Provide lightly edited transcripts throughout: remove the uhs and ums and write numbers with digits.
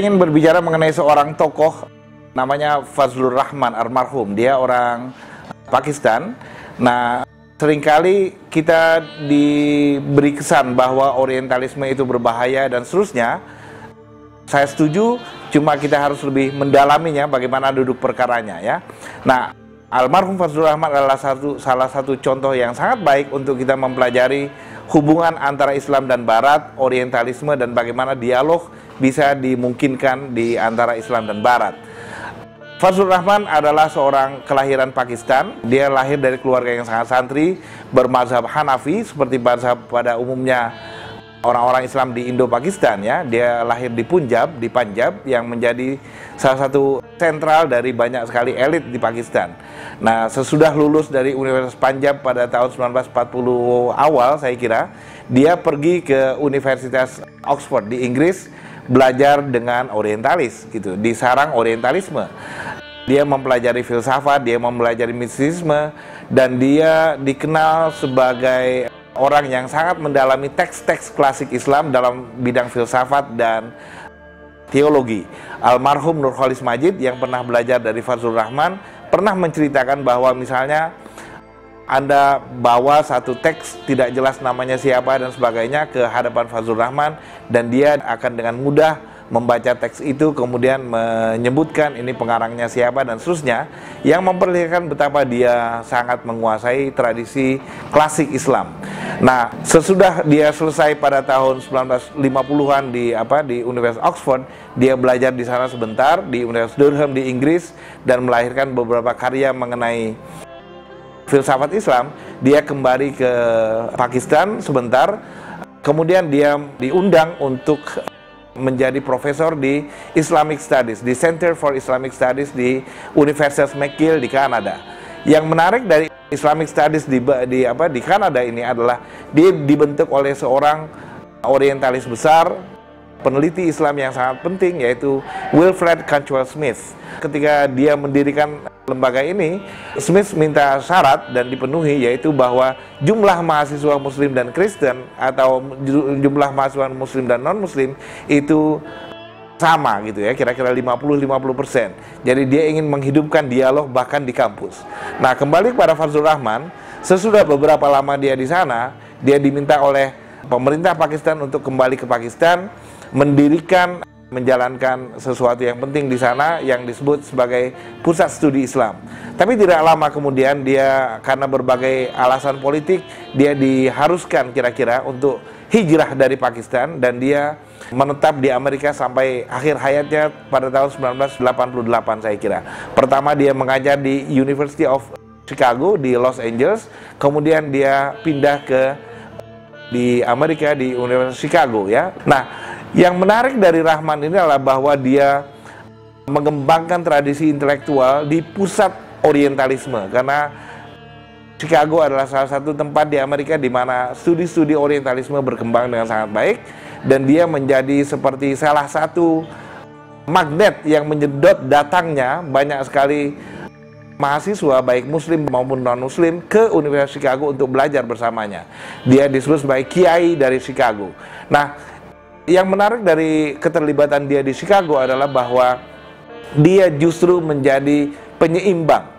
ingin berbicara mengenai seorang tokoh namanya Fazlur Rahman almarhum. Dia orang Pakistan. Nah, seringkali kita diberi kesan bahwa orientalisme itu berbahaya dan seterusnya. Saya setuju, cuma kita harus lebih mendalaminya bagaimana duduk perkaranya ya. Nah, almarhum Fazlur Rahman adalah salah satu contoh yang sangat baik untuk kita mempelajari hubungan antara Islam dan Barat, orientalisme, dan bagaimana dialog bisa dimungkinkan di antara Islam dan Barat. Fazlur Rahman adalah seorang kelahiran Pakistan. Dia lahir dari keluarga yang sangat santri, bermazhab Hanafi, seperti mazhab pada umumnya orang-orang Islam di Indo-Pakistan ya. Dia lahir di Punjab, di Panjab, yang menjadi salah satu sentral dari banyak sekali elit di Pakistan. Nah, sesudah lulus dari Universitas Panjab pada tahun 1940 awal, saya kira, dia pergi ke Universitas Oxford di Inggris, belajar dengan orientalis gitu, di sarang orientalisme. Dia mempelajari filsafat, dia mempelajari mistisisme, dan dia dikenal sebagai orang yang sangat mendalami teks-teks klasik Islam dalam bidang filsafat dan teologi. Almarhum Nurholis Majid yang pernah belajar dari Fazlur Rahman pernah menceritakan bahwa misalnya Anda bawa satu teks tidak jelas namanya siapa dan sebagainya ke hadapan Fazlur Rahman, dan dia akan dengan mudah membaca teks itu, kemudian menyebutkan ini pengarangnya siapa dan seterusnya, yang memperlihatkan betapa dia sangat menguasai tradisi klasik Islam. Nah, sesudah dia selesai pada tahun 1950-an di Universitas Oxford, dia belajar di sana sebentar di Universitas Durham di Inggris dan melahirkan beberapa karya mengenai filsafat Islam. Dia kembali ke Pakistan sebentar, kemudian dia diundang untuk menjadi profesor di Islamic Studies, di Center for Islamic Studies di Universitas McGill di Kanada. Yang menarik dari Islamic Studies di Kanada ini adalah dia dibentuk oleh seorang orientalis besar, peneliti Islam yang sangat penting, yaitu Wilfred Cantwell Smith. Ketika dia mendirikan lembaga ini, Smith minta syarat dan dipenuhi, yaitu bahwa jumlah mahasiswa Muslim dan Kristen atau jumlah mahasiswa Muslim dan non-Muslim itu sama gitu ya, kira-kira 50-50%. Jadi dia ingin menghidupkan dialog bahkan di kampus. Nah, kembali kepada Fazlur Rahman, sesudah beberapa lama dia di sana, dia diminta oleh pemerintah Pakistan untuk kembali ke Pakistan, menjalankan sesuatu yang penting di sana yang disebut sebagai pusat studi Islam. Tapi tidak lama kemudian dia karena berbagai alasan politik, dia diharuskan kira-kira untuk hijrah dari Pakistan, dan dia menetap di Amerika sampai akhir hayatnya pada tahun 1988 saya kira. Pertama dia mengajar di University of Chicago di Los Angeles, kemudian dia pindah di Amerika di Universitas Chicago ya. Nah, yang menarik dari Rahman ini adalah bahwa dia mengembangkan tradisi intelektual di pusat orientalisme, karena Chicago adalah salah satu tempat di Amerika di mana studi-studi orientalisme berkembang dengan sangat baik, dan dia menjadi seperti salah satu magnet yang menyedot datangnya banyak sekali mahasiswa baik Muslim maupun non-Muslim ke Universitas Chicago untuk belajar bersamanya. Dia disebut sebagai kiai dari Chicago. Nah, yang menarik dari keterlibatan dia di Chicago adalah bahwa dia justru menjadi penyeimbang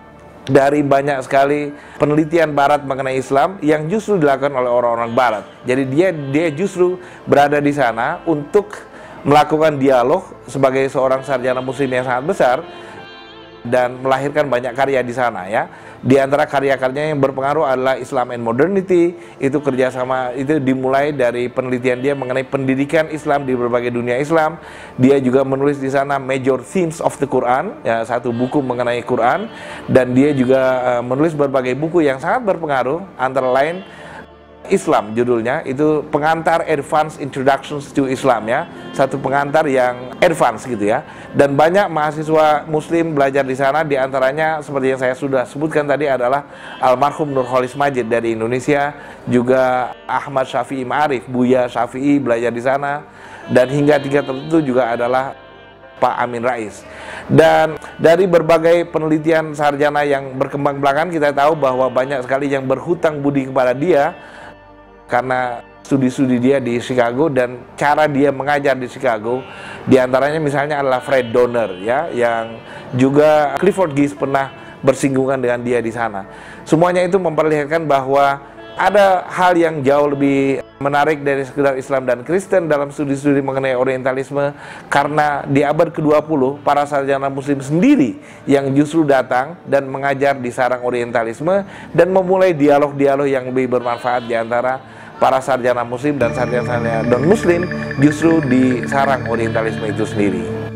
dari banyak sekali penelitian Barat mengenai Islam yang justru dilakukan oleh orang-orang Barat. Jadi dia justru berada di sana untuk melakukan dialog sebagai seorang sarjana Muslim yang sangat besar dan melahirkan banyak karya di sana ya. Di antara karya-karyanya yang berpengaruh adalah Islam and Modernity. Itu kerjasama itu dimulai dari penelitian dia mengenai pendidikan Islam di berbagai dunia Islam. Dia juga menulis di sana Major Themes of the Quran, ya, satu buku mengenai Quran, dan dia juga menulis berbagai buku yang sangat berpengaruh, antara lain Islam judulnya, itu pengantar Advanced Introductions to Islam ya, satu pengantar yang advance gitu ya. Dan banyak mahasiswa Muslim belajar di sana, diantaranya seperti yang saya sudah sebutkan tadi adalah almarhum Nurholis Majid dari Indonesia, juga Ahmad Syafi'i Ma'arif, Buya Syafi'i belajar di sana, dan hingga tingkat tertentu juga adalah Pak Amin Rais. Dan dari berbagai penelitian sarjana yang berkembang belakangan, kita tahu bahwa banyak sekali yang berhutang budi kepada dia karena studi-studi dia di Chicago dan cara dia mengajar di Chicago. Di antaranya misalnya adalah Fred Donner, ya, yang juga Clifford Geertz pernah bersinggungan dengan dia di sana. Semuanya itu memperlihatkan bahwa ada hal yang jauh lebih menarik dari sekedar Islam dan Kristen dalam studi-studi mengenai Orientalisme, karena di abad ke-20 para sarjana Muslim sendiri yang justru datang dan mengajar di sarang Orientalisme dan memulai dialog-dialog yang lebih bermanfaat di antara para sarjana Muslim dan sarjana non-Muslim justru di sarang Orientalisme itu sendiri.